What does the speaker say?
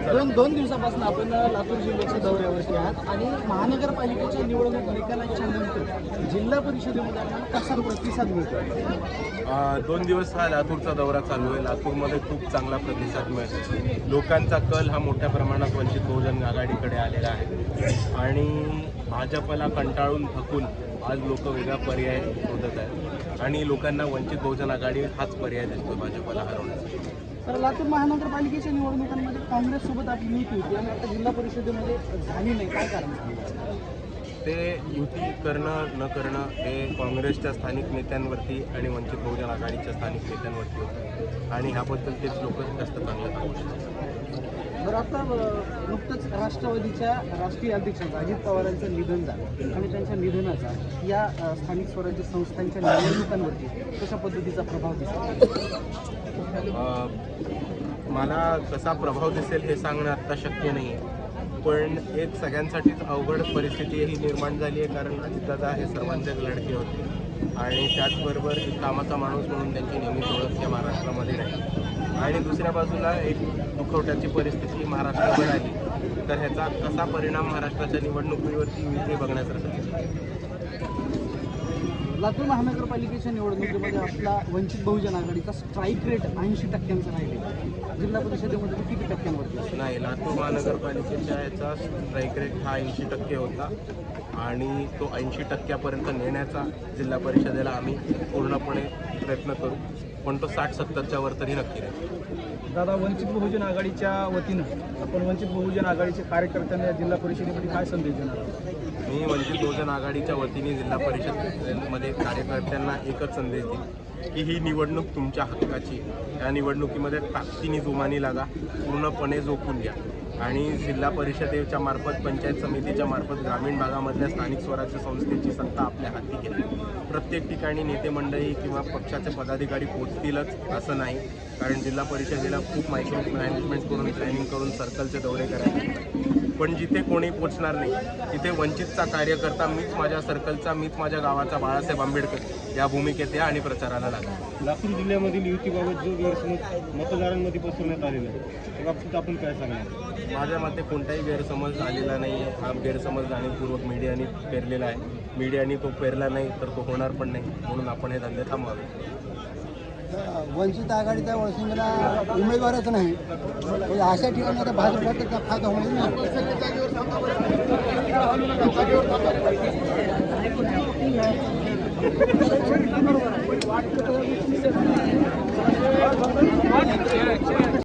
दोन दिवसापासून आपण लातूर जिल्ह्याच्या दौऱ्यावरती आहात आणि महानगरपालिकेच्या निवडणूक निकालाच्या नंतर जिल्हा परिषदेमध्ये आपल्याला कसा प्रतिसाद मिळतो? 2 दिवस हा लातूरचा दौरा चालू आहे. लातूरमध्ये खूप चांगला प्रतिसाद मिळतो. लोकांचा कल हा मोठ्या प्रमाणात वंचित बहुजन आघाडीकडे आलेला आहे आणि भाजपला कंटाळून थकून आज लोक वेगळा पर्याय शोधत आहेत आणि लोकांना वंचित बहुजन आघाडी हाच पर्याय दिसतो भाजपला हरवण्याचा. तर लातूर महानगरपालिकेच्या निवडणुकांमध्ये काँग्रेससोबत आपली युती होती आणि आता जिल्हा परिषदेमध्ये झाली नाही, काय कारण? ते युती करणं न करणं हे काँग्रेसच्या स्थानिक नेत्यांवरती आणि वंचित बहुजन आघाडीच्या स्थानिक नेत्यांवरती होतं आणि ह्याबद्दल तेच लोक जास्त चांगलं सांगू शकतात. बरं, आता नुकतंच राष्ट्रवादीच्या राष्ट्रीय अध्यक्षांचं अजित पवारांचं निधन झालं आणि त्यांच्या निधनाचा या स्थानिक स्वराज्य संस्थांच्या निवडणुकांवरती कशा पद्धतीचा प्रभाव दिसतो? मला कसा प्रभाव दिसेल हे सांगणं आत्ता शक्य नाही आहे, पण एक सगळ्यांसाठीच अवघड परिस्थिती ही निर्माण झाली आहे कारण अजितदादा हे सर्वांचेच लढके होते आणि त्याचबरोबर एक कामाचा माणूस म्हणून त्यांची नेहमीच ओळख या महाराष्ट्रामध्ये राहील आणि दुसऱ्या बाजूला एक दुखवट्याची परिस्थिती महाराष्ट्रावर आली तर ह्याचा कसा परिणाम महाराष्ट्राच्या निवडणुकीवरती होईल हे बघण्यासारखं आहे. लातूर महानगरपालिकेच्या निवडणुकीमध्ये आपला वंचित बहुजन आघाडीचा स्ट्राईक रेट 80% राहिलेला, जिल्हा परिषदेमध्ये किती टक्क्यांवरती? नाही, लातूर महानगरपालिकेच्या याचा स्ट्राईक रेट हा 80% होता आणि तो 80% नेण्याचा जिल्हा परिषदेला आम्ही पूर्णपणे प्रयत्न करू, पण तो 60-70च्या वर तरी नक्की राहील. दादा, वंचित बहुजन आघाडीच्या वतीनं आपण वंचित बहुजन आघाडीचे कार्यकर्त्यांना जिल्हा परिषदेमध्ये काय संदेश देणार आहोत? मी वंचित बहुजन आघाडीच्या वतीने जिल्हा परिषदेमध्ये कार्यकर्त्यांना एकच संदेश देईन की ही निवडणूक तुमच्या हक्काची, या निवडणुकीमध्ये ताकदीने जुमानी लागा, पूर्णपणे झोकून घ्या आणि जिल्हा परिषदेच्या मार्फत, पंचायत समितीच्या मार्फत ग्रामीण भागामधल्या स्थानिक स्वराज्य संस्थेची सत्ता आपल्या हाती घ्या. प्रत्येक ठिकाणी नेते मंडळी किंवा पक्षाचे पदाधिकारी पोहोचतीलच असं नाही, कारण जिल्हा परिषदेला खूप मायक्रो मॅनेजमेंट करून, प्लॅनिंग करून सर्कलचे दौरे करायचे, पण जिथे कोणी पोचणार नाही तिथे वंचितचा कार्यकर्ता मीच माझ्या सर्कलचा, मीच माझ्या गावाचा बाळासाहेब आंबेडकर या भूमिकेत या आणि प्रचाराला लागला. लातूर जिल्ह्यामधील युतीबाबत जो गैरसमज मतदारांमध्ये पसरवण्यात आलेला आहे त्या बाबतीत आपण काय सांगणार? माझ्या मते कोणताही गैरसमज आलेला नाही आहे. हा गैरसमज जाणीवपूर्वक मीडियाने पेरलेला आहे. मीडियाने तो पेरला नाही तर तो होणार पण नाही, म्हणून आपण हे धंदे थांबवावे. वंचित आघाडीच्या वळसिंगला उमेदवारच नाही, अशा ठिकाणी आता भाजपचा त्याचा फायदा होईल ना.